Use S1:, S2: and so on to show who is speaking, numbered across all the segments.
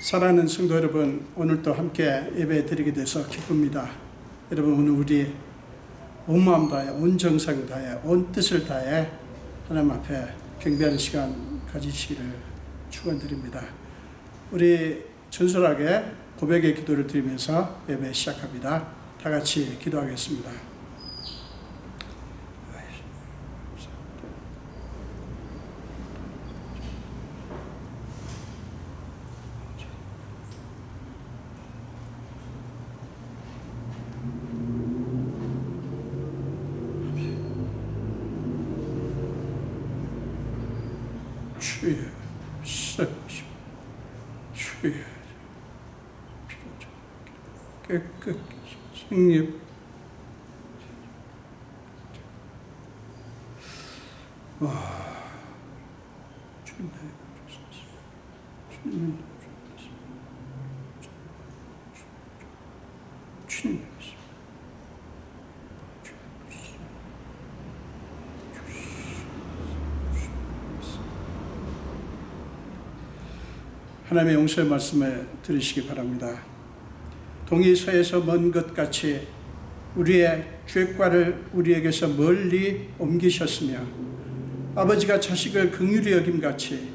S1: 사랑하는 성도 여러분, 오늘도 함께 예배 드리게 돼서 기쁩니다. 여러분, 오늘 우리 온 마음 다해, 온 정성 다해, 온 뜻을 다해 하나님 앞에 경배하는 시간 가지시기를 축원드립니다. 우리 전솔하게 고백의 기도를 드리면서 예배 시작합니다. 다 같이 기도하겠습니다. 주여, 주여, 깨끗이 승립. 주님, 하나님의 용서의 말씀을 들으시기 바랍니다. 동이 서에서 먼 것 같이 우리의 죄과를 우리에게서 멀리 옮기셨으며 아버지가 자식을 긍휼히 여김같이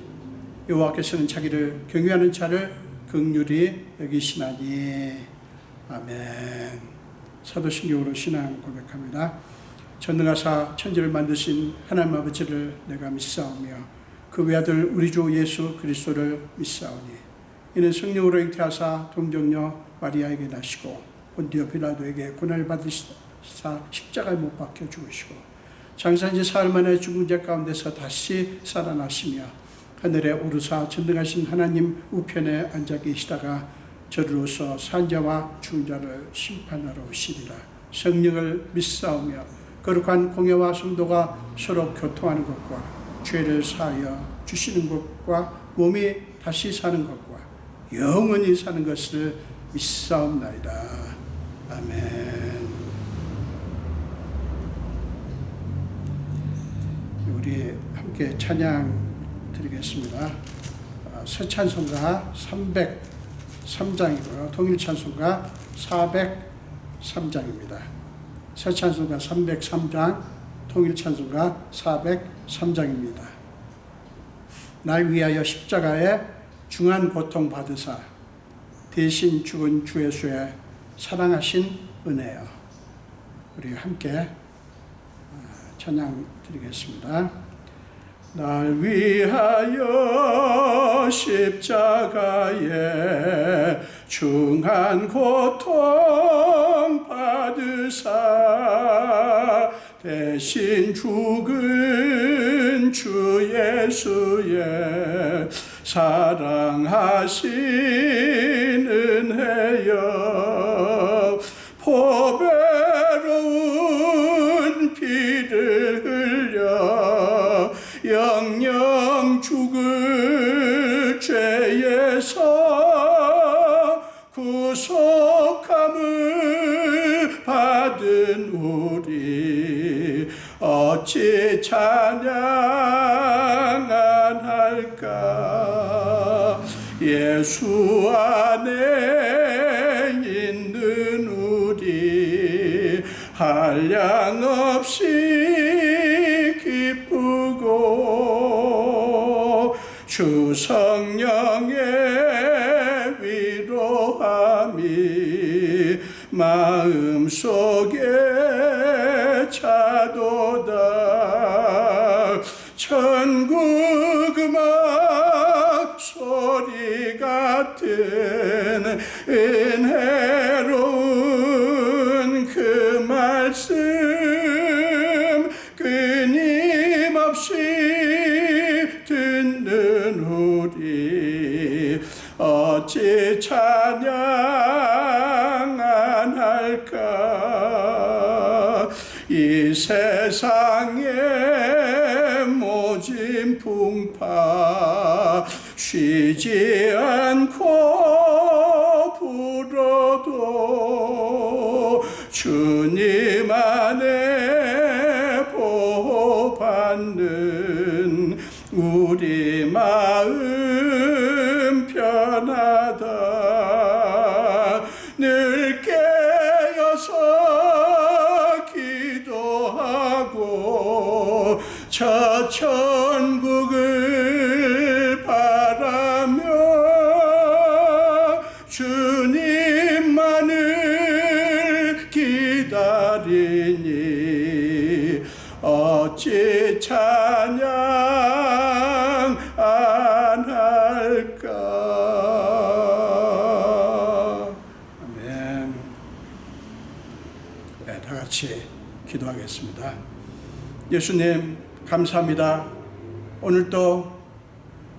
S1: 여호와께서는 자기를 경외하는 자를 긍휼히 여기시나니. 아멘. 사도신경으로 신앙 고백합니다. 전능하사 천지를 만드신 하나님 아버지를 내가 믿사오며 그 외아들 우리 주 예수 그리스도를 믿사오니 이는 성령으로 잉태하사 동정녀 마리아에게 나시고 본디오 빌라도에게 고난을 받으시사 십자가에 못 박혀 죽으시고 장사한 지 사흘 만에 죽은 자 가운데서 다시 살아나시며 하늘에 오르사 전능하신 하나님 우편에 앉아 계시다가 저리로서 산자와 죽은 자를 심판하러 오시리라. 성령을 믿사오며 거룩한 공예와 성도가 서로 교통하는 것과 죄를 사하여 주시는 것과 몸이 다시 사는 것과 영원히 사는 것을 믿사옵나이다. 아멘. 우리 함께 찬양 드리겠습니다. 새 찬송가 303장이고요. 통일 찬송가 403장입니다. 새 찬송가 303장, 통일 찬송가 403장입니다. 날 위하여 십자가에 중한 고통 받으사 대신 죽은 주 예수의 사랑하신 은혜여. 우리 함께 찬양 드리겠습니다. 날 위하여 십자가에 중한 고통 받으사 대신 죽은 주 예수의 사랑하신 은혜여. 보배로운 피를 흘려 영영 죽을 죄에서 구속함을 받은 우리 어찌 찬양 안 할까. 예수 안에 있는 우리 한량없이 기쁘고 주 성령의 위로함이 마음속에 차도다. 천국 음악 소리 같은 은혜로운 그 말씀 끊임없이 듣는 우리 어찌 찬양 안 할까. 이 세상에 모진 풍파 쉬지 않고 불어도 주님 안에 보호받는 우리 마음 편 일어나다 늘 깨어서 기도하고 저 천국을 바라며 주님만을 기다리니 어찌 찬양 안 할까. 아멘. 네, 다 같이 기도하겠습니다. 예수님 감사합니다. 오늘도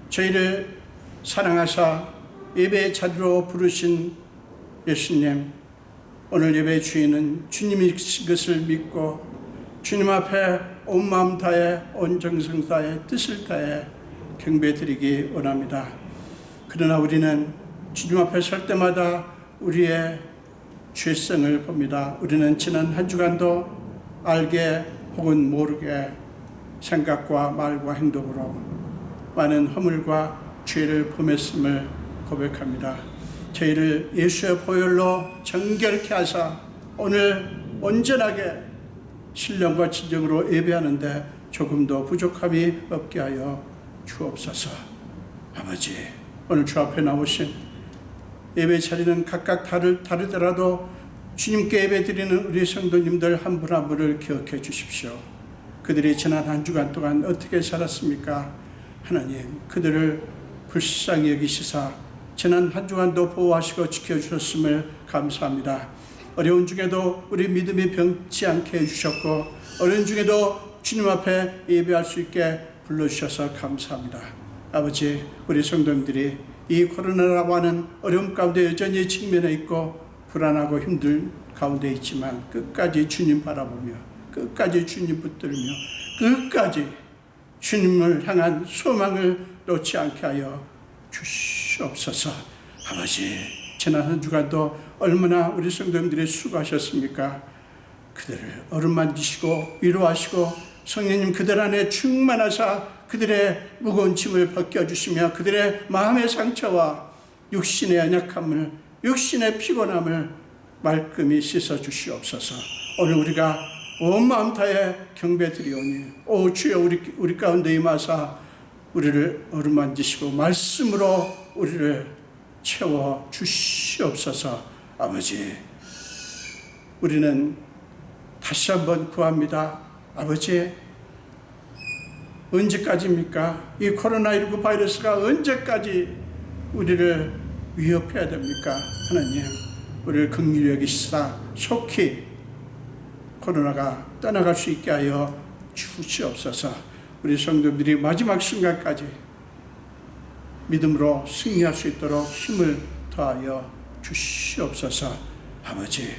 S1: 저희를 사랑하사 예배의 자리로 부르신 예수님, 오늘 예배의 주인은 주님이 것을 믿고 주님 앞에 온 마음 다해 온 정성 다해 뜻을 다해 경배드리기 원합니다. 그러나 우리는 주님 앞에 설 때마다 우리의 죄성을 봅니다. 우리는 지난 한 주간도 알게 혹은 모르게 생각과 말과 행동으로 많은 허물과 죄를 범했음을 고백합니다. 저희를 예수의 보혈로 정결케 하사 오늘 온전하게 신령과 진정으로 예배하는데 조금도 부족함이 없게 하여 주옵소서. 아버지, 오늘 주 앞에 나오신 예배 자리는 각각 다르더라도 주님께 예배 드리는 우리 성도님들 한 분 한 분을 기억해 주십시오. 그들이 지난 한 주간 동안 어떻게 살았습니까? 하나님, 그들을 불쌍히 여기시사 지난 한 주간도 보호하시고 지켜주셨음을 감사합니다. 어려운 중에도 우리 믿음이 병치 않게 해주셨고 어려운 중에도 주님 앞에 예배할 수 있게 불러주셔서 감사합니다. 아버지, 우리 성도님들이 이 코로나라고 하는 어려움 가운데 여전히 직면해 있고 불안하고 힘들 가운데 있지만 끝까지 주님 바라보며 끝까지 주님 붙들며 끝까지 주님을 향한 소망을 놓지 않게 하여 주시옵소서. 아버지, 지난 한 주간도 얼마나 우리 성도님들이 수고하셨습니까? 그들을 어루만지시고 위로하시고 성령님 그들 안에 충만하사 그들의 무거운 짐을 벗겨주시며 그들의 마음의 상처와 육신의 연약함을 육신의 피곤함을 말끔히 씻어주시옵소서. 오늘 우리가 온 마음 다해 경배드리오니 오 주여 우리 가운데 임하사 우리를 어루만지시고 말씀으로 우리를 채워 주시옵소서. 아버지, 우리는 다시 한번 구합니다. 아버지, 언제까지입니까? 이 코로나19 바이러스가 언제까지 우리를 위협해야 됩니까? 하나님, 우리를 긍휼히 여기시사 속히 코로나가 떠나갈 수 있게 하여 주시옵소서. 우리 성도들이 마지막 순간까지 믿음으로 승리할 수 있도록 힘을 더하여 주시옵소서. 아버지,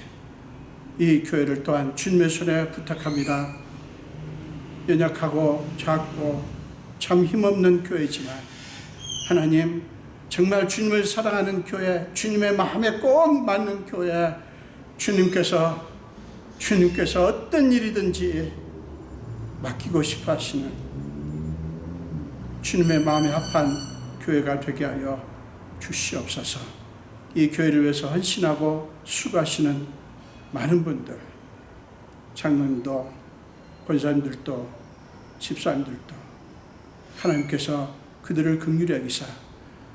S1: 이 교회를 또한 주님의 손에 부탁합니다. 연약하고 작고 참 힘없는 교회지만 하나님, 정말 주님을 사랑하는 교회, 주님의 마음에 꼭 맞는 교회, 주님께서 어떤 일이든지 맡기고 싶어 하시는 주님의 마음에 합한 교회가 되게 하여 주시옵소서. 이 교회를 위해서 헌신하고 수고하시는 많은 분들, 장로님도 권사님들도 집사님들도 하나님께서 그들을 긍휼히 여기사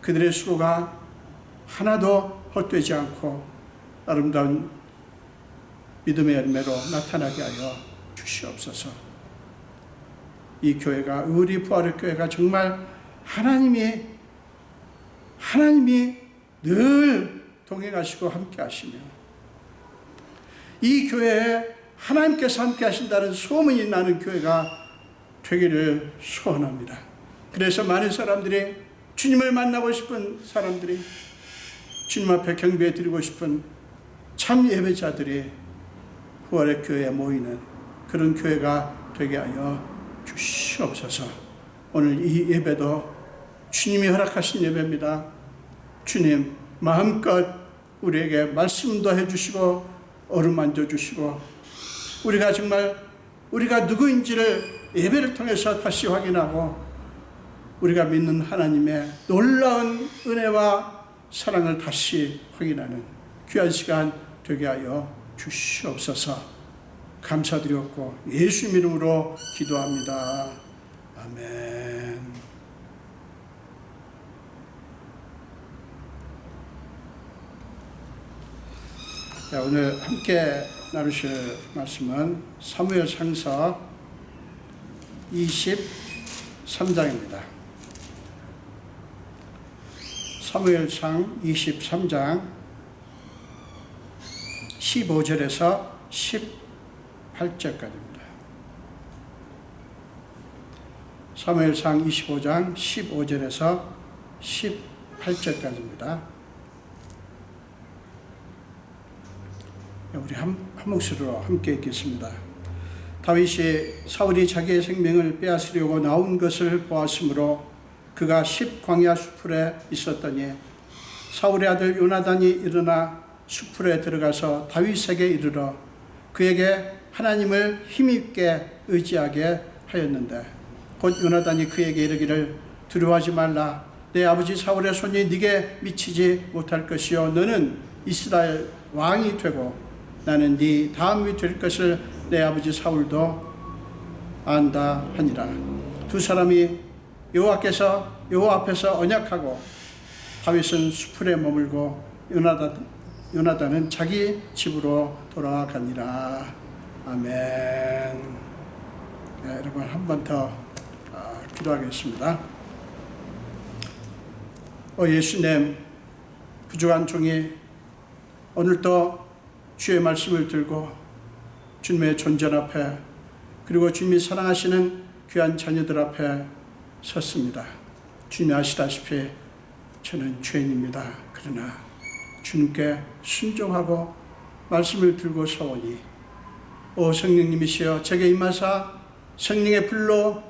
S1: 그들의 수고가 하나도 헛되지 않고 아름다운 믿음의 열매로 나타나게 하여 주시옵소서. 이 교회가, 우리 부활의 교회가 정말 하나님이 늘 동행하시고 함께 하시며 이 교회에 하나님께서 함께 하신다는 소문이 나는 교회가 되기를 소원합니다. 그래서 많은 사람들이, 주님을 만나고 싶은 사람들이, 주님 앞에 경배해 드리고 싶은 참 예배자들이 부활의 교회에 모이는 그런 교회가 되게 하여 주시옵소서. 오늘 이 예배도 주님이 허락하신 예배입니다. 주님, 마음껏 우리에게 말씀도 해주시고 어루만져 주시고 우리가 정말 우리가 누구인지를 예배를 통해서 다시 확인하고 우리가 믿는 하나님의 놀라운 은혜와 사랑을 다시 확인하는 귀한 시간 되게 하여 주시옵소서. 감사드렸고 예수 이름으로 기도합니다. 아멘. 자, 오늘 함께 나누실 말씀은 사무엘상서 23장입니다. 사무엘상 23장 15절에서 18절까지입니다. 사무엘상 25장 15절에서 18절까지입니다. 우리 한 목소리로 함께 읽겠습니다. 다윗이 사울이 자기의 생명을 빼앗으려고 나온 것을 보았으므로 그가 광야 수풀에 있었더니 사울의 아들 요나단이 일어나 수풀에 들어가서 다윗에게 이르러 그에게 하나님을 힘있게 의지하게 하였는데 곧 요나단이 그에게 이르기를 두려워하지 말라. 내 아버지 사울의 손이 네게 미치지 못할 것이요 너는 이스라엘 왕이 되고 나는 네 다음이 될 것을 내 아버지 사울도 안다 하니라. 두 사람이 여호와 앞에서 언약하고 다윗은 수풀에 머물고 요나단은 자기 집으로 돌아가니라. 아멘. 네, 여러분 한 번 더 기도하겠습니다. 예수님, 부족한 종이 오늘도 주의 말씀을 들고 주님의 존전 앞에 그리고 주님이 사랑하시는 귀한 자녀들 앞에 섰습니다. 주님이 아시다시피 저는 죄인입니다. 그러나 주님께 순종하고 말씀을 들고 서오니 오 성령님이시여 제게 임하사 성령의 불로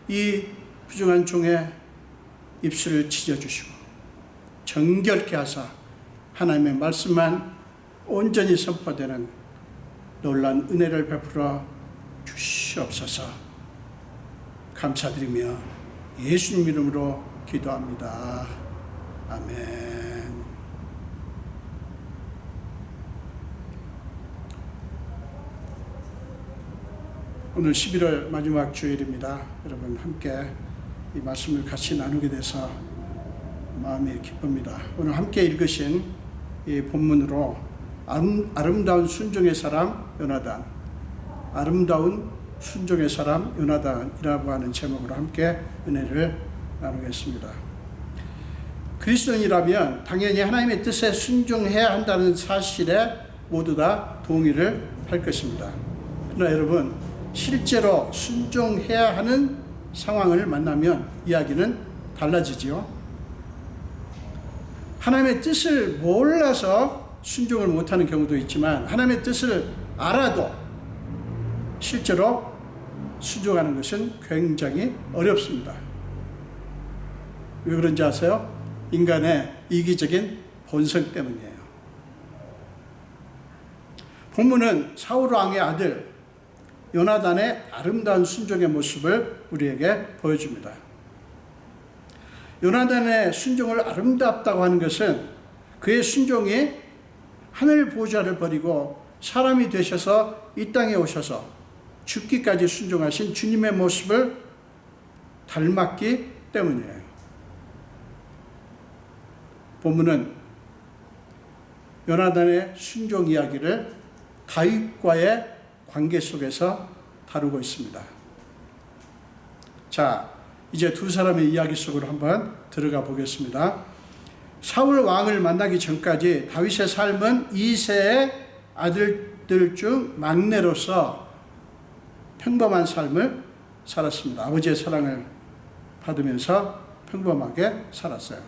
S1: 이 부정한 종의 입술을 찢어주시고 정결케 하사 하나님의 말씀만 온전히 선포되는 놀라운 은혜를 베풀어 주시옵소서. 감사드리며 예수님 이름으로 기도합니다. 아멘. 오늘 11월 마지막 주일입니다. 여러분 함께 이 말씀을 같이 나누게 돼서 마음이 기쁩니다. 오늘 함께 읽으신 이 본문으로 아름다운 순종의 사람 요나단, 아름다운 순종의 사람 요나단이라고 하는 제목으로 함께 은혜를 나누겠습니다. 그리스도인이라면 당연히 하나님의 뜻에 순종해야 한다는 사실에 모두 다 동의를 할 것입니다. 그러나 여러분 실제로 순종해야 하는 상황을 만나면 이야기는 달라지지요. 하나님의 뜻을 몰라서 순종을 못하는 경우도 있지만 하나님의 뜻을 알아도 실제로 순종하는 것은 굉장히 어렵습니다. 왜 그런지 아세요? 인간의 이기적인 본성 때문이에요. 본문은 사울 왕의 아들 요나단의 아름다운 순종의 모습을 우리에게 보여줍니다. 요나단의 순종을 아름답다고 하는 것은 그의 순종이 하늘 보좌를 버리고 사람이 되셔서 이 땅에 오셔서 죽기까지 순종하신 주님의 모습을 닮았기 때문이에요. 본문은 요나단의 순종 이야기를 다윗과의 관계 속에서 다루고 있습니다. 자, 이제 두 사람의 이야기 속으로 한번 들어가 보겠습니다. 사울 왕을 만나기 전까지 다윗의 삶은 2세의 아들들 중 막내로서 평범한 삶을 살았습니다. 아버지의 사랑을 받으면서 평범하게 살았어요.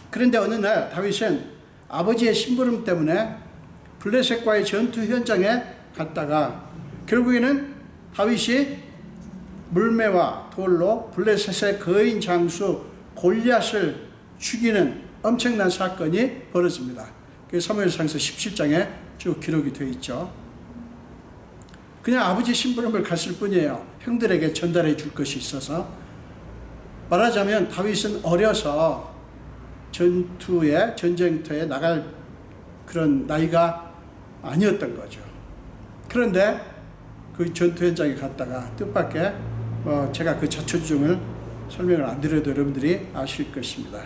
S1: 그런데 어느 날 다윗은 아버지의 심부름 때문에 블레셋과의 전투 현장에 갔다가 결국에는 다윗이 물매와 돌로 블레셋의 거인 장수 골리앗을 죽이는 엄청난 사건이 벌어집니다. 사무엘상서 17장에 쭉 기록이 되어 있죠. 그냥 아버지 심부름을 갔을 뿐이에요. 형들에게 전달해 줄 것이 있어서. 말하자면 다윗은 어려서 전쟁터에 나갈 그런 나이가 아니었던 거죠. 그런데 그 전투 현장에 갔다가 뜻밖의 제가 그 자초지종을 설명을 안 드려도 여러분들이 아실 것입니다.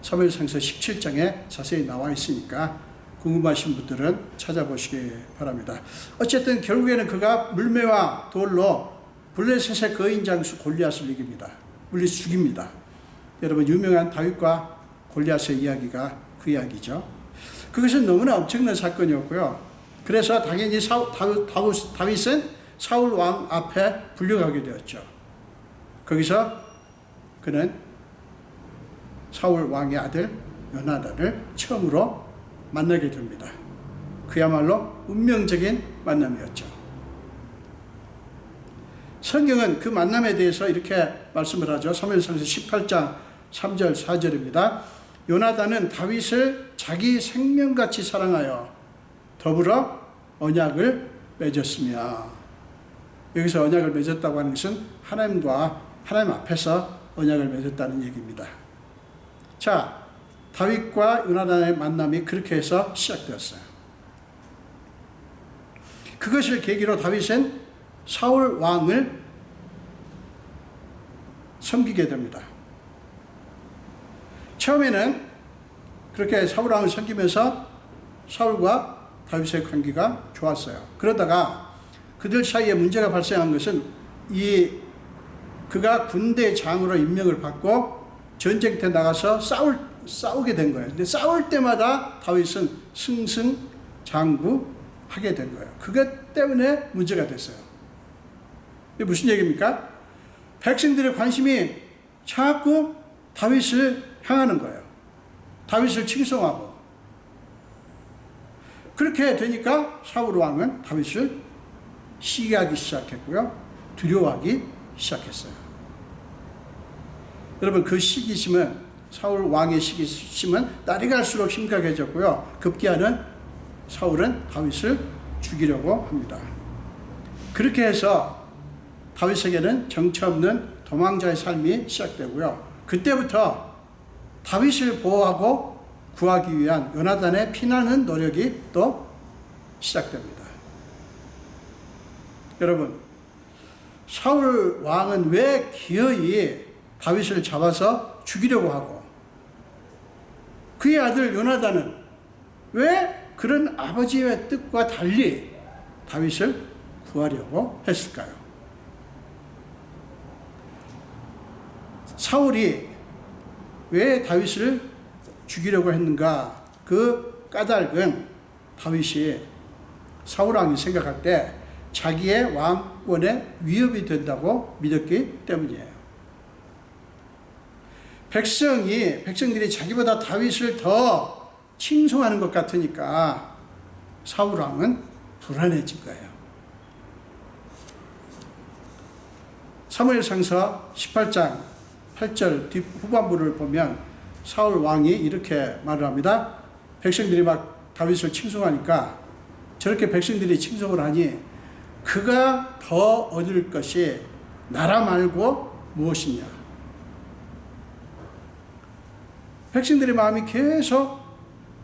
S1: 사무엘상서 17장에 자세히 나와 있으니까 궁금하신 분들은 찾아보시기 바랍니다. 어쨌든 결국에는 그가 물매와 돌로 블레셋의 거인 장수 골리앗을 이깁니다. 물리쳐 죽입니다. 여러분 유명한 다윗과 골리앗의 이야기가 그 이야기죠. 그것은 너무나 엄청난 사건이었고요. 그래서 당연히 다윗은 사울 왕 앞에 불려가게 되었죠. 거기서 그는 사울 왕의 아들 요나단을 처음으로 만나게 됩니다. 그야말로 운명적인 만남이었죠. 성경은 그 만남에 대해서 이렇게 말씀을 하죠. 사무엘상서 18장 3절 4절입니다. 요나단은 다윗을 자기 생명같이 사랑하여 더불어 언약을 맺었으며, 여기서 언약을 맺었다고 하는 것은 하나님 앞에서 언약을 맺었다는 얘기입니다. 자, 다윗과 요나단의 만남이 그렇게 해서 시작되었어요. 그것을 계기로 다윗은 사울 왕을 섬기게 됩니다. 처음에는 그렇게 사울 왕을 섬기면서 사울과 다윗의 관계가 좋았어요. 그러다가 그들 사이에 문제가 발생한 것은 그가 군대 장으로 임명을 받고 전쟁터에 나가서 싸우게 된 거예요. 근데 싸울 때마다 다윗은 승승장구하게 된 거예요. 그것 때문에 문제가 됐어요. 이게 무슨 얘기입니까? 백성들의 관심이 자꾸 다윗을 향하는 거예요. 다윗을 칭송하고. 그렇게 되니까 사울 왕은 다윗을 시기하기 시작했고요. 두려워하기 시작했어요. 여러분 그 시기심은, 사울 왕의 시기심은 날이 갈수록 심각해졌고요. 급기야는 사울은 다윗을 죽이려고 합니다. 그렇게 해서 다윗에게는 정처 없는 도망자의 삶이 시작되고요. 그때부터 다윗을 보호하고 구하기 위한 요나단의 피나는 노력이 또 시작됩니다. 여러분, 사울 왕은 왜 기어이 다윗을 잡아서 죽이려고 하고, 그의 아들 요나단은 왜 그런 아버지의 뜻과 달리 다윗을 구하려고 했을까요? 사울이 왜 다윗을 죽이려고 했는가? 그 까닭은 다윗이, 사울 왕이 생각할 때 자기의 왕권에 위협이 된다고 믿었기 때문이에요. 백성들이 자기보다 다윗을 더 칭송하는 것 같으니까 사울 왕은 불안해진 거예요. 사무엘상서 18장 8절 후반부를 보면 사울 왕이 이렇게 말을 합니다. 백성들이 막 다윗을 칭송하니까, 저렇게 백성들이 칭송을 하니 그가 더 얻을 것이 나라 말고 무엇이냐. 백성들의 마음이 계속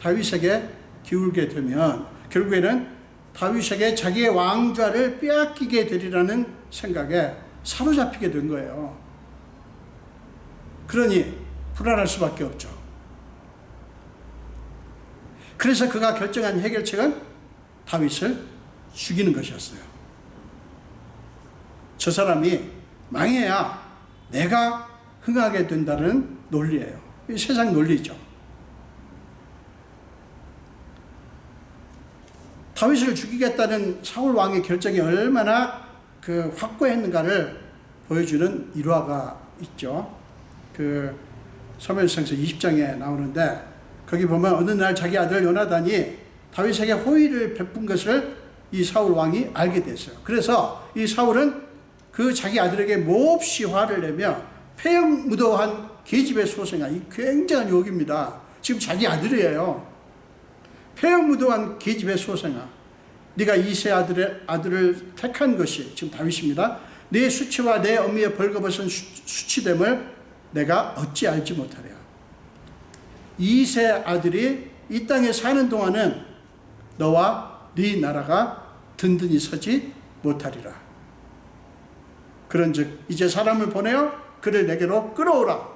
S1: 다윗에게 기울게 되면 결국에는 다윗에게 자기의 왕좌를 빼앗기게 되리라는 생각에 사로잡히게 된 거예요. 그러니 불안할 수밖에 없죠. 그래서 그가 결정한 해결책은 다윗을 죽이는 것이었어요. 저 사람이 망해야 내가 흥하게 된다는 논리예요. 이 세상 논리죠. 다윗을 죽이겠다는 사울 왕의 결정이 얼마나 확고했는가를 보여주는 일화가 있죠. 사무엘상서 20장에 나오는데, 거기 보면 어느 날 자기 아들 요나단이 다윗에게 호의를 베푼 것을 이 사울 왕이 알게 됐어요. 그래서 이 사울은 그 자기 아들에게 몹시 화를 내며 폐역무도한 계집의 소생아, 이 굉장한 욕입니다. 지금 자기 아들이에요. 폐역무도한 계집의 소생아, 네가 이세 아들을 택한 것이, 지금 다윗입니다. 내 수치와 내 어미의 벌거벗은 수치됨을 내가 어찌 알지 못하랴. 이세 아들이 이 땅에 사는 동안은 너와 네 나라가 든든히 서지 못하리라. 그런즉 이제 사람을 보내어 그를 내게로 끌어오라.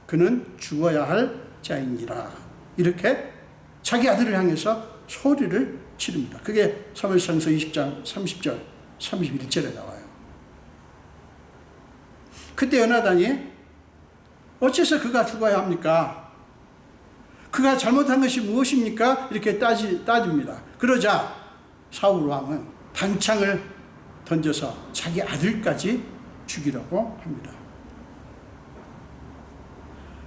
S1: 그는 죽어야 할 자이니라. 이렇게 자기 아들을 향해서 소리를 지릅니다. 그게 사무엘상서 20장 30절 31절에 나와요. 그때 요나단이 어째서 그가 죽어야 합니까? 그가 잘못한 것이 무엇입니까? 이렇게 따집니다. 그러자 사울 왕은 단창을 던져서 자기 아들까지 죽이려고 합니다.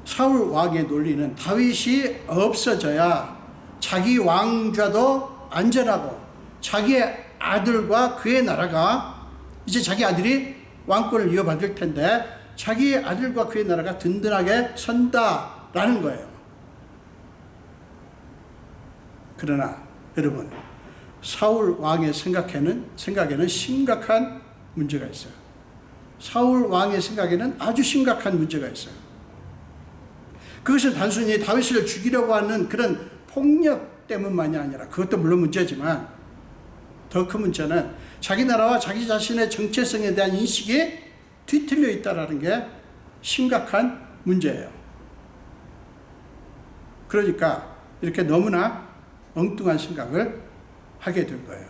S1: 사울 왕의 논리는 다윗이 없어져야 자기 왕좌도 안전하고 자기의 아들과 그의 나라가, 이제 자기 아들이 왕권을 이어받을 텐데 자기 아들과 그의 나라가 든든하게 선다라는 거예요. 그러나 여러분, 사울 왕의 생각에는 심각한 문제가 있어요. 사울 왕의 생각에는 아주 심각한 문제가 있어요. 그것은 단순히 다윗을 죽이려고 하는 그런 폭력 때문만이 아니라, 그것도 물론 문제지만 더 큰 문제는 자기 나라와 자기 자신의 정체성에 대한 인식이 뒤틀려 있다는 게 심각한 문제예요. 그러니까 이렇게 너무나 엉뚱한 생각을 하게 된 거예요.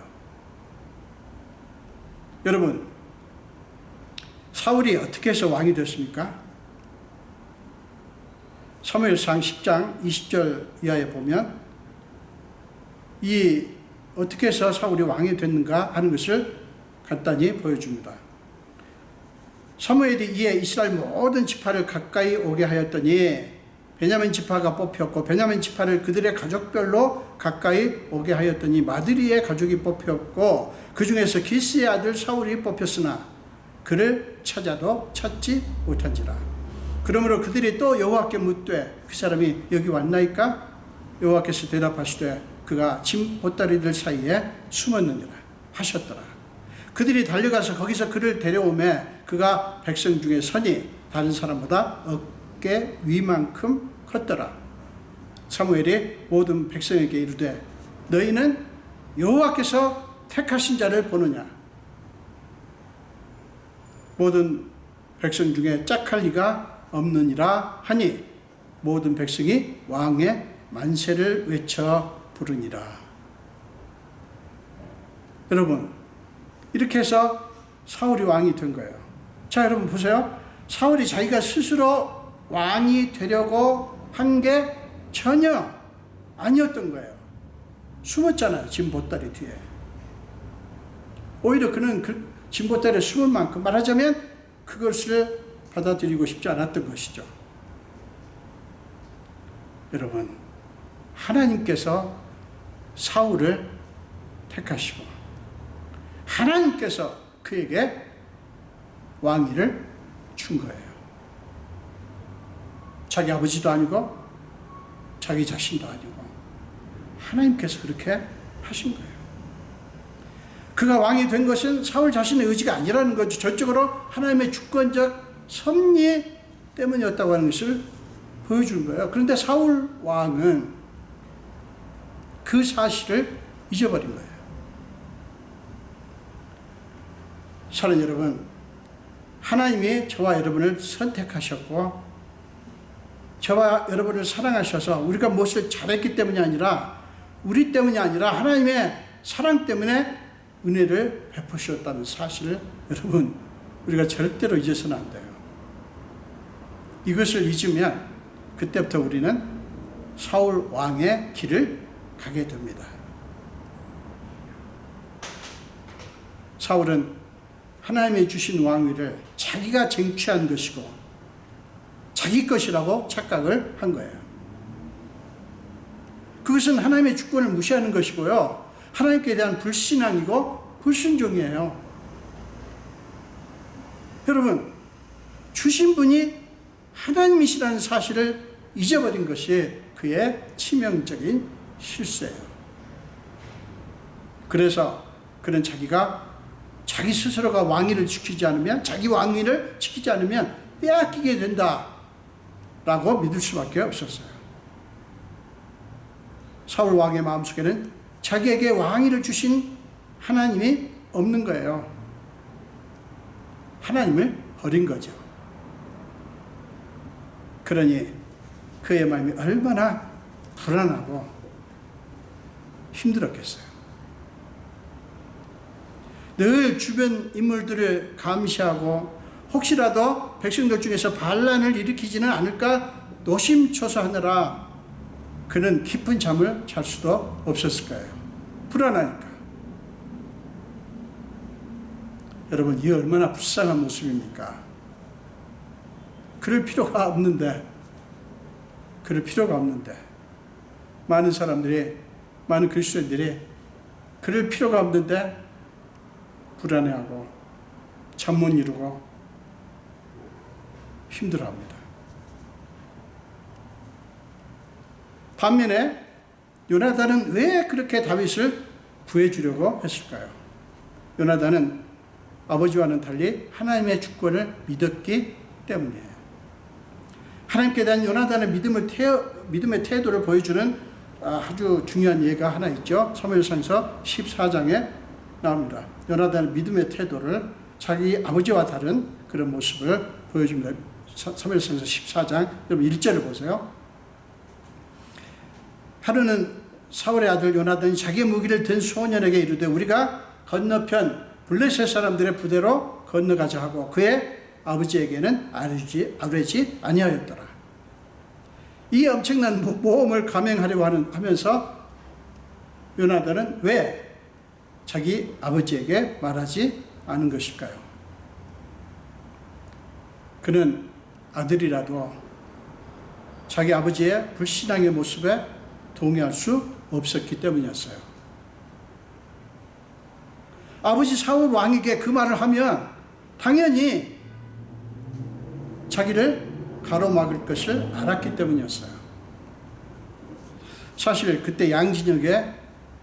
S1: 여러분, 사울이 어떻게 해서 왕이 됐습니까? 사무엘상 10장 20절 이하에 보면 이 어떻게 해서 사울이 왕이 됐는가 하는 것을 간단히 보여줍니다. 사무엘이 이에 이스라엘 모든 지파를 가까이 오게 하였더니 베냐민 지파가 뽑혔고, 베냐민 지파를 그들의 가족별로 가까이 오게 하였더니 마드리의 가족이 뽑혔고, 그 중에서 기스의 아들 사울이 뽑혔으나 그를 찾아도 찾지 못한지라. 그러므로 그들이 또 여호와께 묻되 그 사람이 여기 왔나이까? 여호와께서 대답하시되 그가 짐 보따리들 사이에 숨었느니라 하셨더라. 그들이 달려가서 거기서 그를 데려오매 그가 백성 중에 선이 다른 사람보다 어깨 위만큼 컸더라. 사무엘이 모든 백성에게 이르되 너희는 여호와께서 택하신 자를 보느냐? 모든 백성 중에 짝할 리가 없느니라 하니 모든 백성이 왕의 만세를 외쳐 부르니라. 여러분, 이렇게 해서 사울이 왕이 된 거예요. 자, 여러분 보세요. 사울이 자기가 스스로 왕이 되려고 한 게 전혀 아니었던 거예요. 숨었잖아요, 짐 보따리 뒤에. 오히려 그는 그 짐 보따리에 숨은 만큼, 말하자면 그것을 받아들이고 싶지 않았던 것이죠. 여러분, 하나님께서 사울을 택하시고 하나님께서 그에게 왕위를 준 거예요. 자기 아버지도 아니고 자기 자신도 아니고 하나님께서 그렇게 하신 거예요. 그가 왕이 된 것은 사울 자신의 의지가 아니라는 거죠. 전적으로 하나님의 주권적 섭리 때문이었다고 하는 것을 보여준 거예요. 그런데 사울 왕은 그 사실을 잊어버린 거예요. 사랑 여러분, 하나님이 저와 여러분을 선택하셨고 저와 여러분을 사랑하셔서 우리가 무엇을 잘했기 때문이 아니라, 우리 때문이 아니라 하나님의 사랑 때문에 은혜를 베푸셨다는 사실을 여러분, 우리가 절대로 잊어서는 안 돼요. 이것을 잊으면 그때부터 우리는 사울 왕의 길을 가게 됩니다. 사울은 하나님이 주신 왕위를 자기가 쟁취한 것이고 자기 것이라고 착각을 한 거예요. 그것은 하나님의 주권을 무시하는 것이고요, 하나님께 대한 불신앙이고 불순종이에요. 여러분, 주신 분이 하나님이시라는 사실을 잊어버린 것이 그의 치명적인 실수예요. 그래서 그는 자기 스스로가 왕위를 지키지 않으면, 자기 왕위를 지키지 않으면 빼앗기게 된다라고 믿을 수밖에 없었어요. 사울 왕의 마음속에는 자기에게 왕위를 주신 하나님이 없는 거예요. 하나님을 버린 거죠. 그러니 그의 마음이 얼마나 불안하고 힘들었겠어요. 늘 주변 인물들을 감시하고 혹시라도 백성들 중에서 반란을 일으키지는 않을까 노심초사하느라 그는 깊은 잠을 잘 수도 없었을 거예요. 불안하니까. 여러분, 이 얼마나 불쌍한 모습입니까? 그럴 필요가 없는데 많은 사람들이, 많은 그리스도인들이 그럴 필요가 없는데 불안해하고 잠 못 이루고 힘들어합니다. 반면에 요나단은 왜 그렇게 다윗을 구해주려고 했을까요? 요나단은 아버지와는 달리 하나님의 주권을 믿었기 때문이에요. 하나님께 대한 요나단의 믿음의 태도를 보여주는 아주 중요한 예가 하나 있죠. 사무엘상서 14장에 나옵니다. 요나단의 믿음의 태도를 자기 아버지와 다른 그런 모습을 보여줍니다. 사무엘상서 14장, 여러분 1절을 보세요. 하루는 사울의 아들 요나단이 자기 무기를 든 소년에게 이르되 우리가 건너편 블레셋 사람들의 부대로 건너가자 하고 그의 아버지에게는 아뢰지 아니하였더라. 이 엄청난 모험을 감행하려고 하면서 요나단은 왜 자기 아버지에게 말하지 않은 것일까요? 그는 아들이라도 자기 아버지의 불신앙의 모습에 동의할 수 없었기 때문이었어요. 아버지 사울 왕에게 그 말을 하면 당연히 자기를 가로막을 것을 알았기 때문이었어요. 사실 그때 양진영의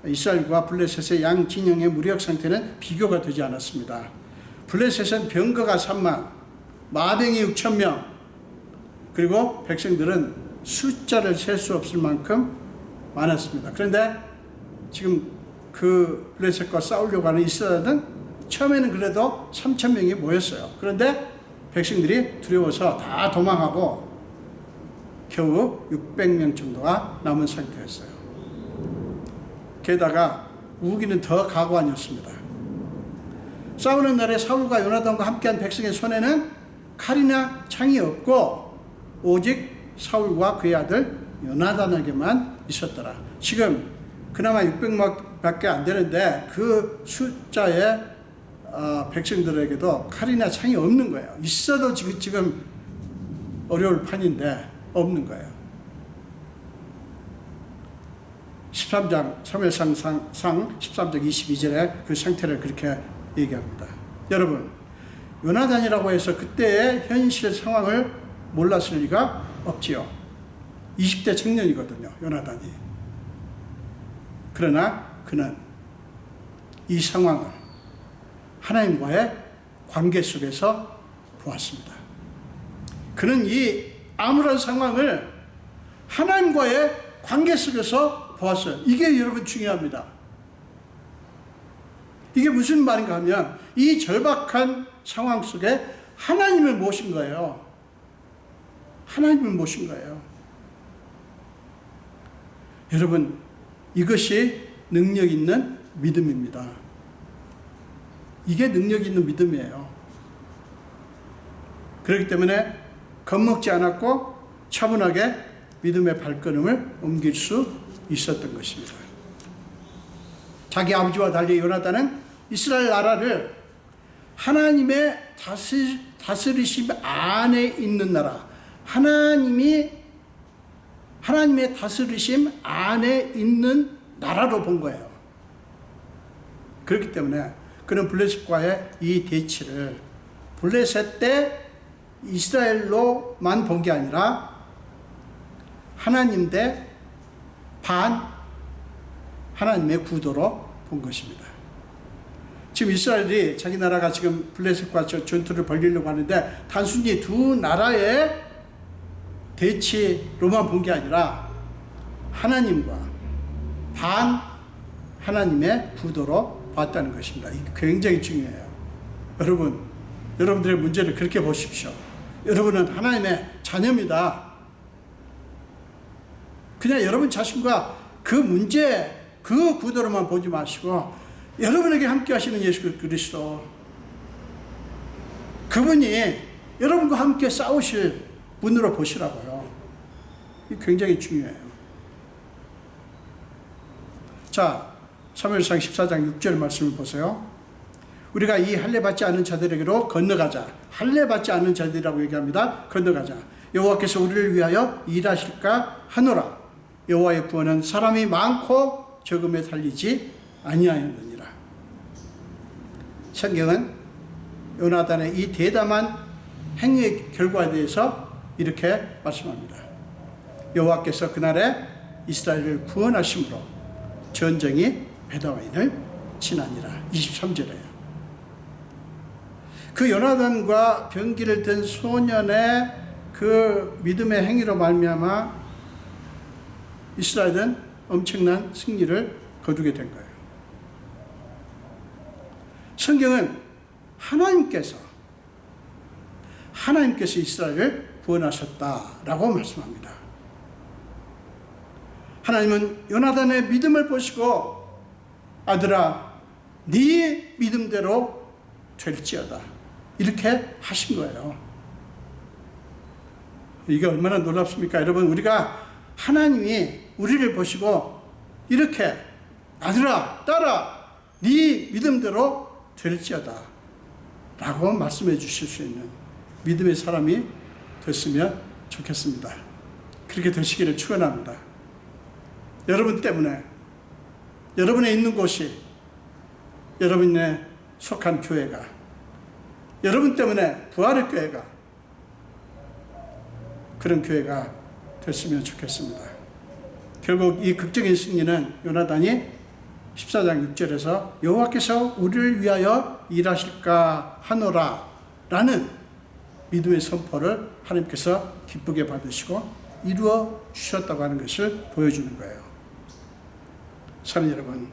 S1: 이스라엘과 블레셋의 양진영의 무력 상태는 비교가 되지 않았습니다. 블레셋은 병거가 3만, 마병이 6,000명, 그리고 백성들은 숫자를 셀 수 없을 만큼 많았습니다. 그런데 지금 그 블레셋과 싸우려고 하는 이스라엘은 처음에는 그래도 3,000명이 모였어요. 그런데 백성들이 두려워서 다 도망하고 겨우 600명 정도가 남은 상태였어요. 게다가 우기는 더 가고 아니었습니다. 싸우는 날에 사울과 요나단과 함께한 백성의 손에는 칼이나 창이 없고 오직 사울과 그의 아들 요나단에게만 있었더라. 지금 그나마 600명밖에 안 되는데 그 숫자의 백성들에게도 칼이나 창이 없는 거예요. 있어도 지금 어려울 판인데 없는 거예요. 13장 사무엘상 13장 22절에 그 상태를 그렇게 얘기합니다. 여러분, 요나단이라고 해서 그때의 현실 상황을 몰랐을 리가 없지요. 20대 청년이거든요, 요나단이. 그러나 그는 이 상황을 하나님과의 관계 속에서 보았습니다. 그는 이 아무런 상황을 하나님과의 관계 속에서 보았어요. 이게 여러분 중요합니다. 이게 무슨 말인가 하면 이 절박한 상황 속에 하나님을 모신 거예요. 하나님을 모신 거예요. 여러분, 이것이 능력 있는 믿음입니다. 이게 능력 있는 믿음이에요. 그렇기 때문에 겁먹지 않았고 차분하게 믿음의 발걸음을 옮길 수 있었던 것입니다. 자기 아버지와 달리 요나단은 이스라엘 나라를 하나님의 다스리심 안에 있는 나라, 하나님의 다스리심 안에 있는 나라로 본 거예요. 그렇기 때문에 그는 블레셋과의 이 대치를 블레셋 때 이스라엘로만 본 게 아니라 하나님 대 반 하나님의 구도로 본 것입니다. 지금 이스라엘이 자기 나라가 지금 블레셋과 전투를 벌이려고 하는데 단순히 두 나라의 대치로만 본 게 아니라 하나님과 반 하나님의 구도로 봤다는 것입니다. 이게 굉장히 중요해요. 여러분들의 문제를 그렇게 보십시오. 여러분은 하나님의 자녀입니다. 그냥 여러분 자신과 그 문제, 그 구도로만 보지 마시고 여러분에게 함께 하시는 예수 그리스도, 그분이 여러분과 함께 싸우실 분으로 보시라고요. 이게 굉장히 중요해요. 자, 사무엘상 14장 6절 말씀을 보세요. 우리가 이 할례 받지 않은 자들에게로 건너가자. 할례 받지 않은 자들이라고 얘기합니다. 건너가자. 여호와께서 우리를 위하여 일하실까 하노라. 여호와의 구원은 사람이 많고 적음에 달리지 아니하였느니라. 성경은 요나단의 이 대담한 행위의 결과에 대해서 이렇게 말씀합니다. 여호와께서 그날에 이스라엘을 구원하심으로 전쟁이 베다와인을 치나니라. 23절에요. 그 요나단과 병기를 든 소년의 그 믿음의 행위로 말미암아 이스라엘은 엄청난 승리를 거두게 된 거예요. 성경은 하나님께서 이스라엘을 구원하셨다라고 말씀합니다. 하나님은 요나단의 믿음을 보시고 아들아 네 믿음대로 될지어다 이렇게 하신 거예요. 이게 얼마나 놀랍습니까? 여러분, 우리가 하나님이 우리를 보시고 이렇게 아들아 딸아 네 믿음대로 될지어다 라고 말씀해 주실 수 있는 믿음의 사람이 됐으면 좋겠습니다. 그렇게 되시기를 축원합니다. 여러분 때문에, 여러분의 있는 곳이, 여러분의 속한 교회가, 여러분 때문에 부활의 교회가 그런 교회가 됐으면 좋겠습니다. 결국 이 극적인 승리는 요나단이 14장 6절에서 여호와께서 우리를 위하여 일하실까 하노라 라는 믿음의 선포를 하나님께서 기쁘게 받으시고 이루어 주셨다고 하는 것을 보여주는 거예요. 사랑하는 여러분,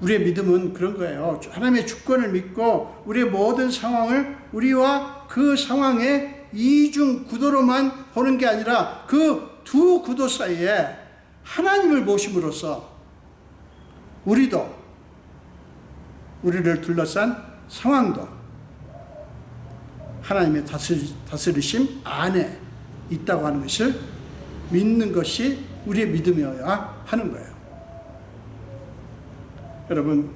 S1: 우리의 믿음은 그런 거예요. 하나님의 주권을 믿고 우리의 모든 상황을 우리와 그 상황의 이중 구도로만 보는 게 아니라 그 두 구도 사이에 하나님을 모심으로써 우리도, 우리를 둘러싼 상황도 하나님의 다스리심 안에 있다고 하는 것을 믿는 것이 우리의 믿음이어야 하는 거예요. 여러분,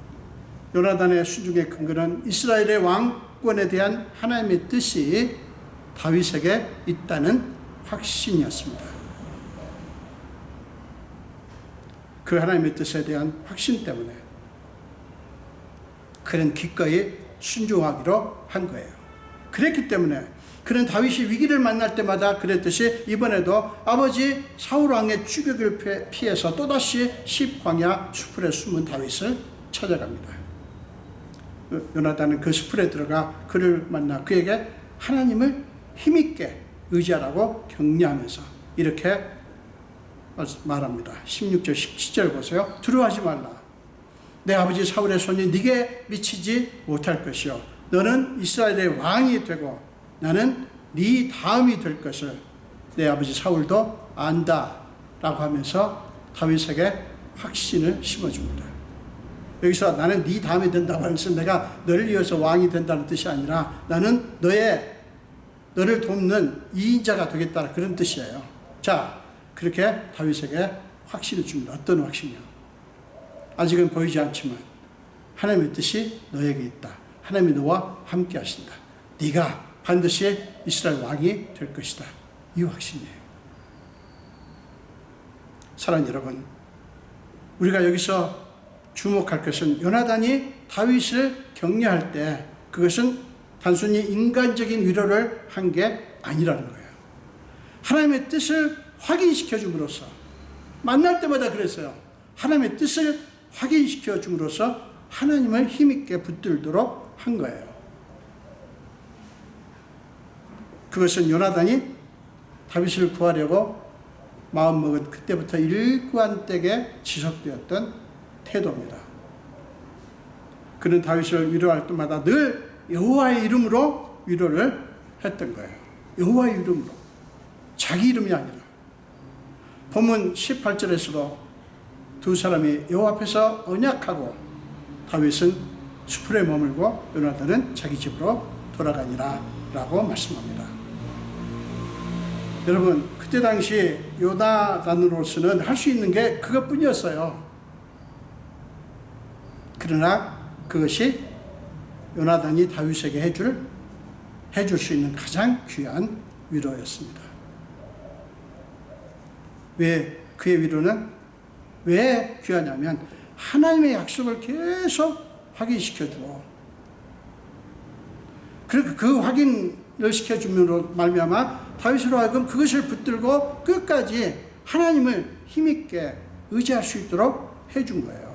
S1: 요나단의 순종의 근거는 이스라엘의 왕권에 대한 하나님의 뜻이 다윗에게 있다는 확신이었습니다. 그 하나님의 뜻에 대한 확신 때문에 그는 기꺼이 순종하기로 한 거예요. 그랬기 때문에 그는 다윗이 위기를 만날 때마다 그랬듯이 이번에도 아버지 사울 왕의 추격을 피해서 또다시 십광야 수풀에 숨은 다윗을 찾아갑니다. 요나단은 그 수풀에 들어가 그를 만나 그에게 하나님을 힘있게 의지하라고 격려하면서 이렇게 말합니다. 16절 17절 보세요. 두려워하지 말라. 내 아버지 사울의 손이 네게 미치지 못할 것이요 너는 이스라엘의 왕이 되고 나는 네 다음이 될 것을 내 아버지 사울도 안다 라고 하면서 다윗에게 확신을 심어줍니다. 여기서 나는 네 다음이 된다고 하면서 내가 너를 이어서 왕이 된다는 뜻이 아니라 나는 너를 돕는 이인자가 되겠다 그런 뜻이에요. 자, 그렇게 다윗에게 확신을 줍니다. 어떤 확신이요? 아직은 보이지 않지만 하나님의 뜻이 너에게 있다. 하나님이 너와 함께 하신다. 네가 반드시 이스라엘 왕이 될 것이다. 이 확신이에요. 사랑하는 여러분, 우리가 여기서 주목할 것은 요나단이 다윗을 격려할 때 그것은 단순히 인간적인 위로를 한 게 아니라는 거예요. 하나님의 뜻을 확인시켜 줌으로써, 만날 때마다 그랬어요. 하나님의 뜻을 확인시켜 줌으로써 하나님을 힘있게 붙들도록 한 거예요. 그것은 요나단이 다윗을 구하려고 마음먹은 그때부터 일관되게 지속되었던 태도입니다. 그는 다윗을 위로할 때마다 늘 여호와의 이름으로 위로를 했던 거예요. 여호와의 이름으로. 자기 이름이 아니라. 본문 18절에서도 두 사람이 여호와 앞에서 언약하고 다윗은 수풀에 머물고 요나단은 자기 집으로 돌아가니라 라고 말씀합니다. 여러분, 그때 당시 요나단으로서는 할 수 있는 게 그것뿐이었어요. 그러나 그것이 요나단이 다윗에게 해줄 수 있는 가장 귀한 위로였습니다. 왜 그의 위로는 왜 귀하냐면 하나님의 약속을 계속 확인시켜주고, 그리고 그 확인을 시켜줌으로 말미암아 다윗으로 하여금 그것을 붙들고 끝까지 하나님을 힘있게 의지할 수 있도록 해준 거예요.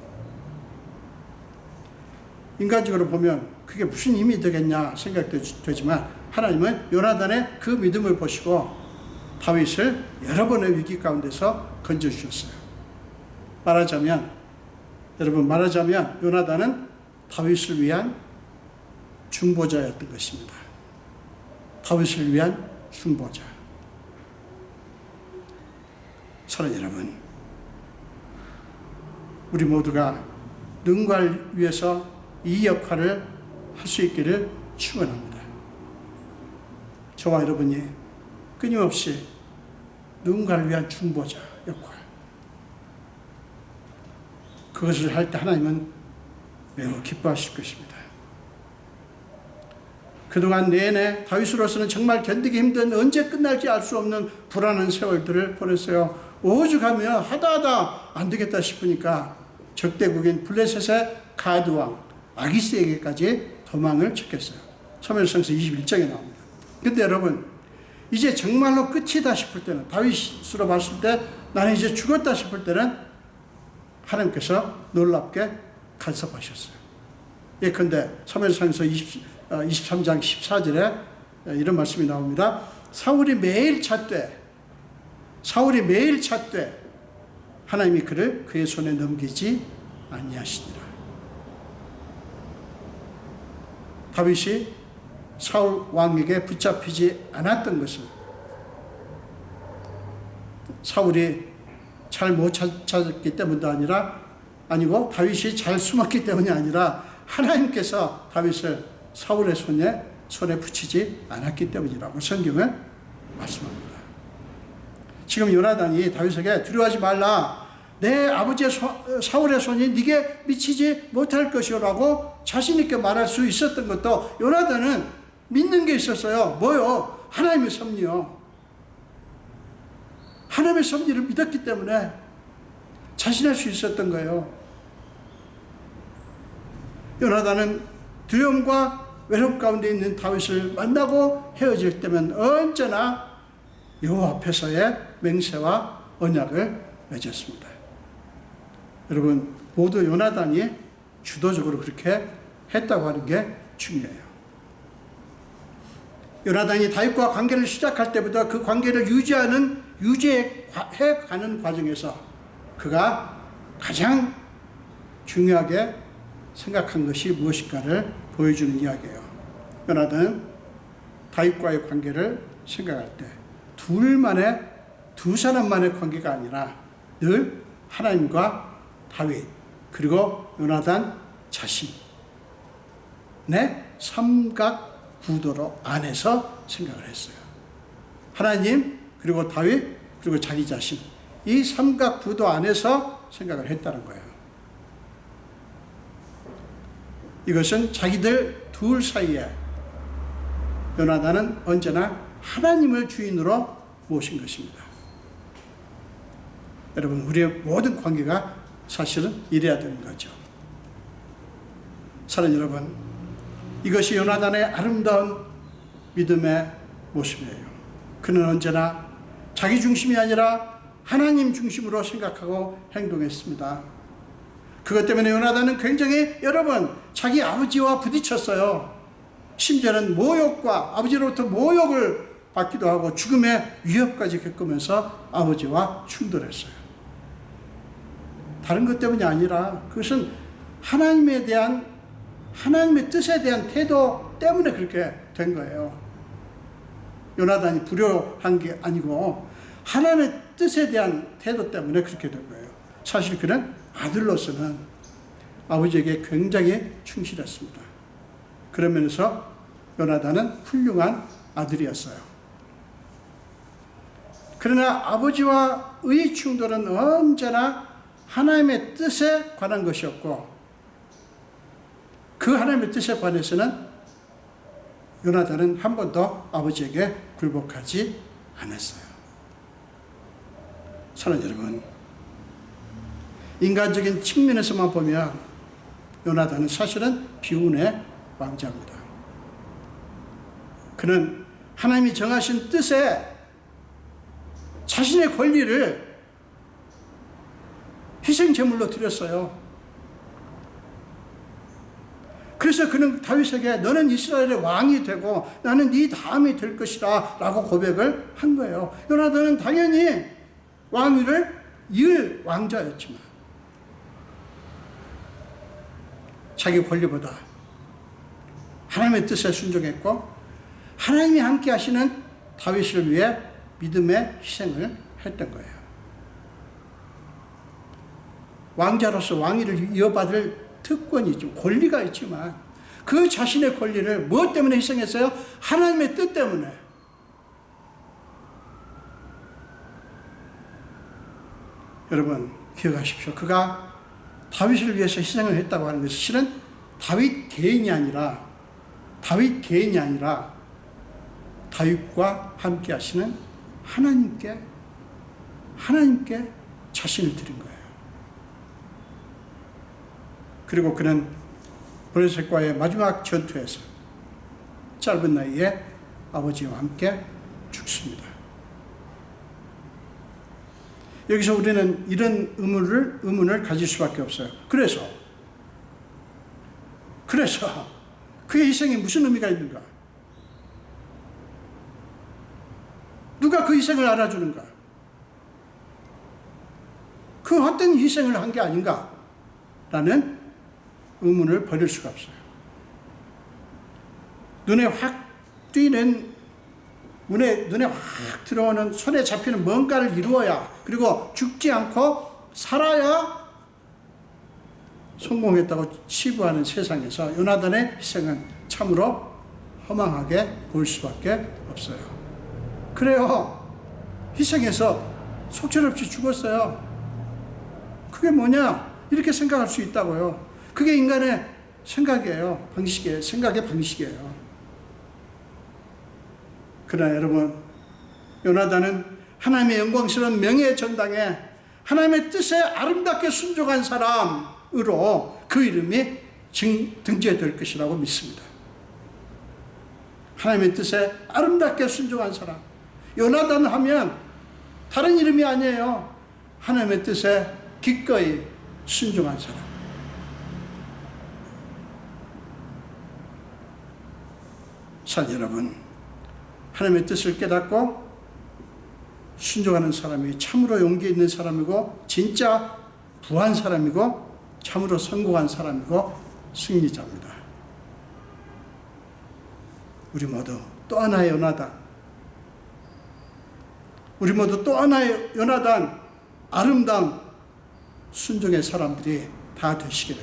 S1: 인간적으로 보면 그게 무슨 힘이 되겠냐 생각되지만 하나님은 요나단의 그 믿음을 보시고 다윗을 여러 번의 위기 가운데서 건져주셨어요. 말하자면 요나단은 다윗을 위한 중보자였던 것입니다. 다윗을 위한 중보자. 사랑 여러분, 우리 모두가 누군가를 위해서 이 역할을 할 수 있기를 축원합니다. 저와 여러분이 끊임없이 누군가를 위한 중보자 역할, 그것을 할 때 하나님은 매우 기뻐하실 것입니다. 그동안 내내 다윗으로서는 정말 견디기 힘든, 언제 끝날지 알 수 없는 불안한 세월들을 보냈어요. 오죽하며 하다 안 되겠다 싶으니까 적대국인 블레셋의 가드왕 아기스에게까지 도망을 쳤겠어요. 사무엘상서 21장에 나옵니다. 근데 여러분, 이제 정말로 끝이다 싶을 때는, 다윗으로 봤을 때 나는 이제 죽었다 싶을 때는 하나님께서 놀랍게 간섭하셨어요. 예컨대 사무엘상서 23장 14절에 이런 말씀이 나옵니다. 사울이 매일 찾되 하나님이 그를 그의 손에 넘기지 아니하시니라. 다윗이 사울 왕에게 붙잡히지 않았던 것은 사울이 잘 못 찾았기 때문도 아니고 다윗이 잘 숨었기 때문이 아니라 하나님께서 다윗을 사울의 손에 붙이지 않았기 때문이라고 성경은 말씀합니다. 지금 요나단이 다윗에게 두려워하지 말라, 내 아버지 사울의 손이 네게 미치지 못할 것이라고 자신 있게 말할 수 있었던 것도 요나단은 믿는 게 있었어요. 뭐요? 하나님의 섭리요. 하나님의 섭리를 믿었기 때문에 자신할 수 있었던 거예요. 요나단은 두려움과 외로움 가운데 있는 다윗을 만나고 헤어질 때면 언제나 여호와 앞에서의 맹세와 언약을 맺었습니다. 여러분, 모두 요나단이 주도적으로 그렇게 했다고 하는 게 중요해요. 요나단이 다윗과 관계를 시작할 때부터 그 관계를 유지해가는 과정에서 그가 가장 중요하게 생각한 것이 무엇인가를 보여주는 이야기예요. 요나단은 다윗과의 관계를 생각할 때 두 사람만의 관계가 아니라 늘 하나님과 다윗, 그리고 요나단 자신의 삼각 구도로 안에서 생각을 했어요. 하나님, 그리고 다윗, 그리고 자기 자신, 이 삼각 구도 안에서 생각을 했다는 거예요. 이것은 자기들 둘 사이에 요나단은 언제나 하나님을 주인으로 모신 것입니다. 여러분, 우리의 모든 관계가 사실은 이래야 되는 거죠. 사랑하는 여러분, 이것이 요나단의 아름다운 믿음의 모습이에요. 그는 언제나 자기 중심이 아니라 하나님 중심으로 생각하고 행동했습니다. 그것 때문에 요나단은 굉장히 여러 번 자기 아버지와 부딪혔어요. 심지어는 아버지로부터 모욕을 받기도 하고 죽음의 위협까지 겪으면서 아버지와 충돌했어요. 다른 것 때문이 아니라 그것은 하나님의 뜻에 대한 태도 때문에 그렇게 된 거예요. 요나단이 불효한 게 아니고 하나님의 뜻에 대한 태도 때문에 그렇게 된 거예요. 사실 그는 아들로서는 아버지에게 굉장히 충실했습니다. 그런 면에서 요나단은 훌륭한 아들이었어요. 그러나 아버지와의 충돌은 언제나 하나님의 뜻에 관한 것이었고, 그 하나님의 뜻에 관해서는 요나단은 한 번도 아버지에게 굴복하지 않았어요. 사랑하는 여러분, 인간적인 측면에서만 보면 요나단은 사실은 비운의 왕자입니다. 그는 하나님이 정하신 뜻에 자신의 권리를 희생제물로 드렸어요. 그래서 그는 다윗에게 너는 이스라엘의 왕이 되고 나는 네 다음이 될 것이다 라고 고백을 한 거예요. 요나단은 당연히 왕위를 이을 왕자였지만 자기 권리보다 하나님의 뜻에 순종했고 하나님이 함께 하시는 다윗을 위해 믿음의 희생을 했던 거예요. 왕자로서 왕위를 이어받을 특권이 있죠. 권리가 있지만 그 자신의 권리를 무엇 때문에 희생했어요? 하나님의 뜻 때문에. 여러분 기억하십시오. 그가 다윗을 위해서 희생을 했다고 하는 것은 실은 다윗 개인이 아니라 다윗과 함께 하시는 하나님께 자신을 드린 거예요. 그리고 그는 블레셋과의 마지막 전투에서 짧은 나이에 아버지와 함께 죽습니다. 여기서 우리는 이런 의문을 가질 수밖에 없어요. 그래서 그의 희생이 무슨 의미가 있는가? 누가 그 희생을 알아주는가? 그 헛된 희생을 한 게 아닌가? 라는 의문을 버릴 수가 없어요. 눈에 확 들어오는 손에 잡히는 뭔가를 이루어야, 그리고 죽지 않고 살아야 성공했다고 치부하는 세상에서 요나단의 희생은 참으로 허망하게 보일 수밖에 없어요. 그래요. 희생해서 속절없이 죽었어요. 그게 뭐냐? 이렇게 생각할 수 있다고요. 그게 인간의 생각의 방식이에요. 그러나 여러분, 요나단은 하나님의 영광스러운 명예의 전당에 하나님의 뜻에 아름답게 순종한 사람으로 그 이름이 등재될 것이라고 믿습니다. 하나님의 뜻에 아름답게 순종한 사람. 요나단 하면 다른 이름이 아니에요. 하나님의 뜻에 기꺼이 순종한 사람. 사랑 여러분, 하나님의 뜻을 깨닫고 순종하는 사람이 참으로 용기 있는 사람이고 진짜 부한 사람이고 참으로 성공한 사람이고 승리자입니다. 우리 모두 또 하나의 요나단 아름다운 순종의 사람들이 다 되시기를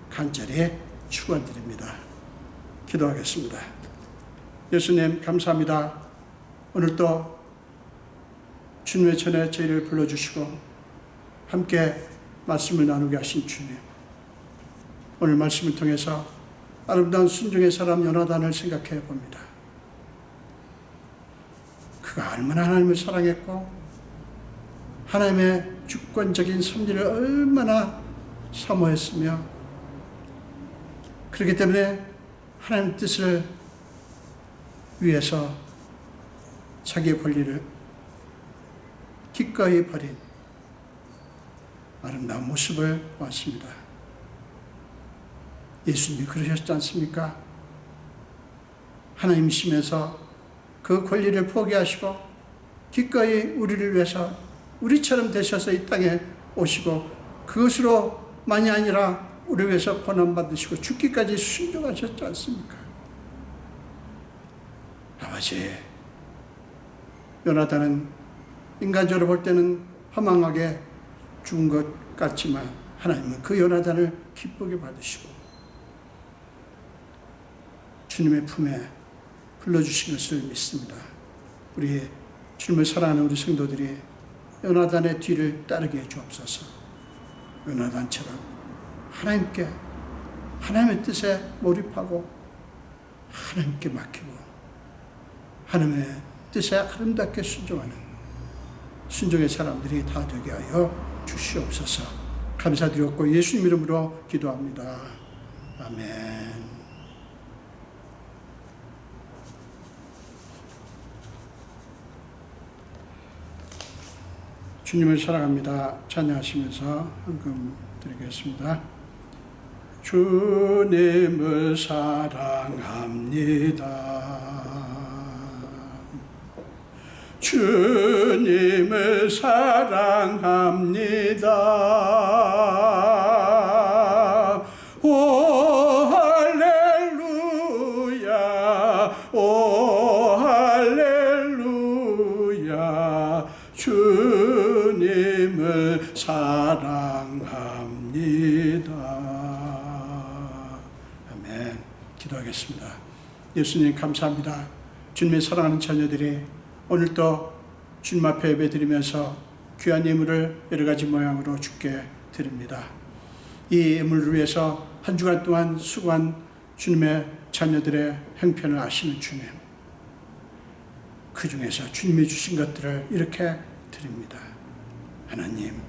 S1: 간절히 축원드립니다. 기도하겠습니다. 예수님 감사합니다. 오늘도 주님의 전에 저희를 불러주시고 함께 말씀을 나누게 하신 주님, 오늘 말씀을 통해서 아름다운 순종의 사람 요나단을 생각해 봅니다. 그가 얼마나 하나님을 사랑했고 하나님의 주권적인 섭리를 얼마나 사모했으며, 그렇기 때문에 하나님의 뜻을 위해서 자기의 권리를 기꺼이 버린 아름다운 모습을 보았습니다. 예수님이 그러셨지 않습니까? 하나님이시면서 그 권리를 포기하시고 기꺼이 우리를 위해서 우리처럼 되셔서 이 땅에 오시고 그것으로만이 아니라 우리를 위해서 고난받으시고 죽기까지 순종하셨지 않습니까? 아버지, 요나단은 인간적으로 볼 때는 허망하게 죽은 것 같지만 하나님은 그 요나단을 기쁘게 받으시고 주님의 품에 불러주신 것을 믿습니다. 우리 주님을 사랑하는 우리 성도들이 요나단의 뒤를 따르게 해 주옵소서. 요나단처럼 하나님께, 하나님의 뜻에 몰입하고 하나님께 맡기고 하나님의 뜻에 아름답게 순종하는 순종의 사람들이 다 되게 하여 주시옵소서. 감사드렸고 예수님 이름으로 기도합니다. 아멘. 주님을 사랑합니다. 찬양하시면서 헌금 드리겠습니다. 주님을 사랑합니다. 주님을 사랑합니다. 오 할렐루야, 오 할렐루야. 주님을 사랑합니다. 아멘. 기도하겠습니다. 예수님 감사합니다. 주님의 사랑하는 자녀들이 오늘도 주님 앞에 예배드리면서 귀한 예물을 여러 가지 모양으로 주께 드립니다. 이 예물을 위해서 한 주간 동안 수고한 주님의 자녀들의 형편을 아시는 주님, 그 중에서 주님이 주신 것들을 이렇게 드립니다. 하나님,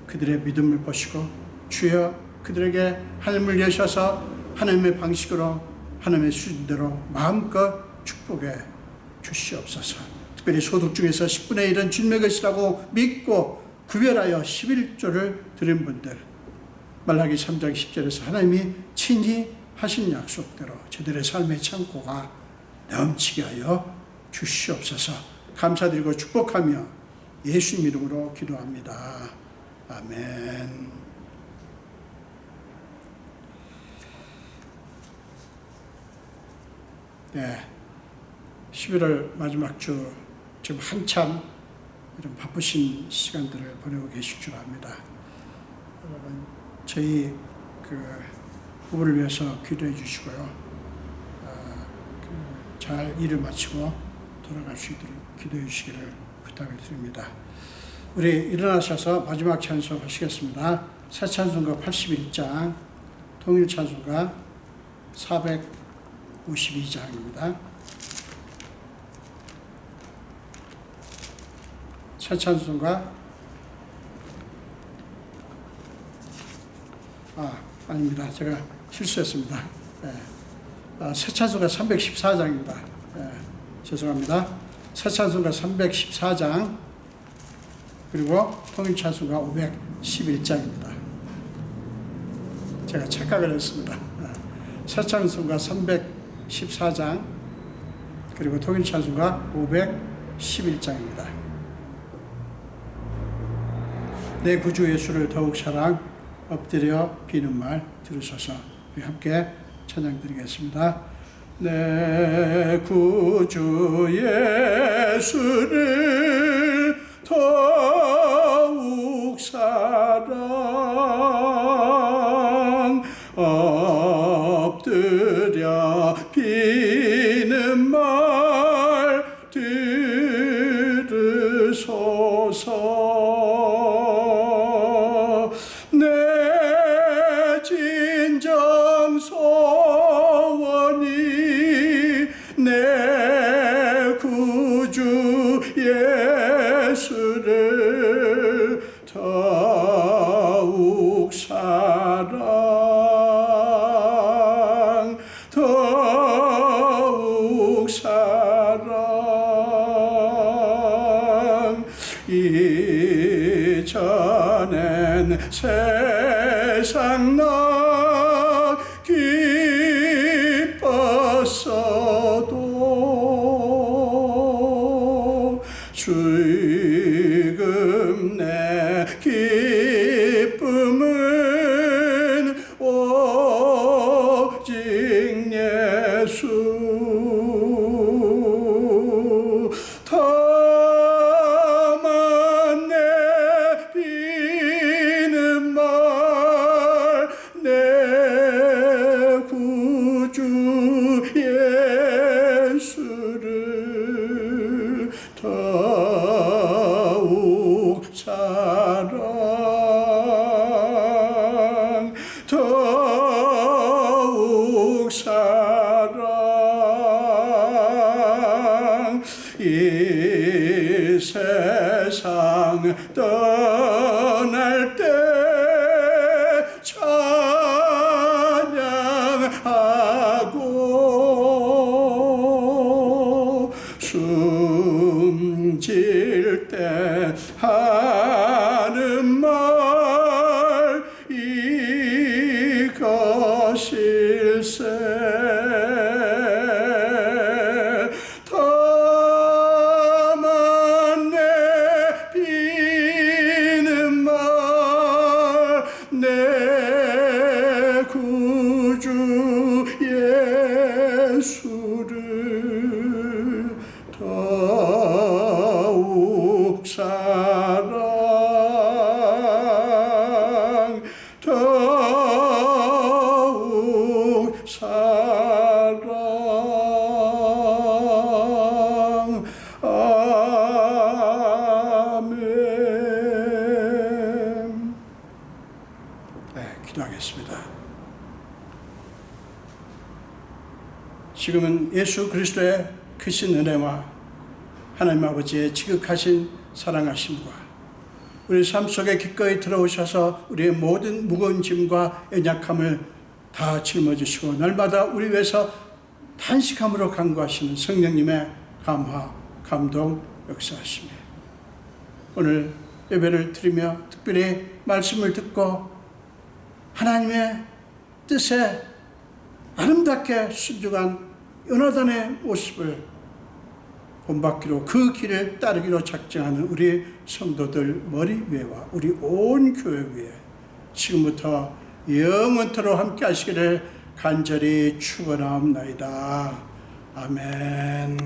S1: 그들의 믿음을 보시고 주여 그들에게 하나님을 여셔서 하나님의 방식으로 하나님의 수준대로 마음껏 축복해 주시옵소서. 특별히 소득 중에서 10분의 1은 주님의 것이라고 믿고 구별하여 11조를 드린 분들, 말라기 3장 10절에서 하나님이 친히 하신 약속대로 저들의 삶의 창고가 넘치게 하여 주시옵소서. 감사드리고 축복하며 예수님 이름으로 기도합니다. 아멘. 네, 11월 마지막 주 지금 한참 이런 바쁘신 시간들을 보내고 계실 줄 압니다. 여러분, 저희 부부를 위해서 기도해 주시고요. 잘 일을 마치고 돌아갈 수 있도록 기도해 주시기를 부탁을 드립니다. 우리 일어나셔서 마지막 찬송 하시겠습니다. 새 찬송가 81장, 통일 찬송가 452장입니다. 새 찬송가 아닙니다. 제가 실수했습니다. 새 찬송가 314장입니다. 죄송합니다. 새 찬송가 314장 그리고 통일 찬송가 511장입니다. 제가 착각을 했습니다. 새 찬송가 314장 그리고 통일 찬송가 511장입니다. 내 구주 예수를 더욱 사랑 엎드려 비는 말 들으소서. 우리 함께 찬양 드리겠습니다. 내 구주 예수를 더욱 사랑 엎드려 비는 말 들으소서. 내 진정 소원이 내 구주 예수를 더욱 사랑 더욱 사랑 이전엔 세상 나 기뻤어도 떠날 때 찬양하고 숨질 때 하는 말 이것일세. 다만 내 비는 말 내 구주 예수를 더욱 사랑 더욱 사랑. 아멘. 네, 기도하겠습니다. 지금은 예수 그리스도의 크신 은혜와 하나님 아버지의 지극하신 사랑하심과 우리 삶 속에 기꺼이 들어오셔서 우리의 모든 무거운 짐과 연약함을 다 짊어지시고 날마다 우리 위해서 탄식함으로 간구하시는 성령님의 감화, 감동, 역사하시며 오늘 예배를 드리며 특별히 말씀을 듣고 하나님의 뜻에 아름답게 순종한 요나단의 모습을 본받기로 그 길을 따르기로 작정하는 우리 성도들 머리 위에와 우리 온 교회 위에 지금부터 영원토록 함께 하시기를 간절히 축원하옵나이다. 아멘.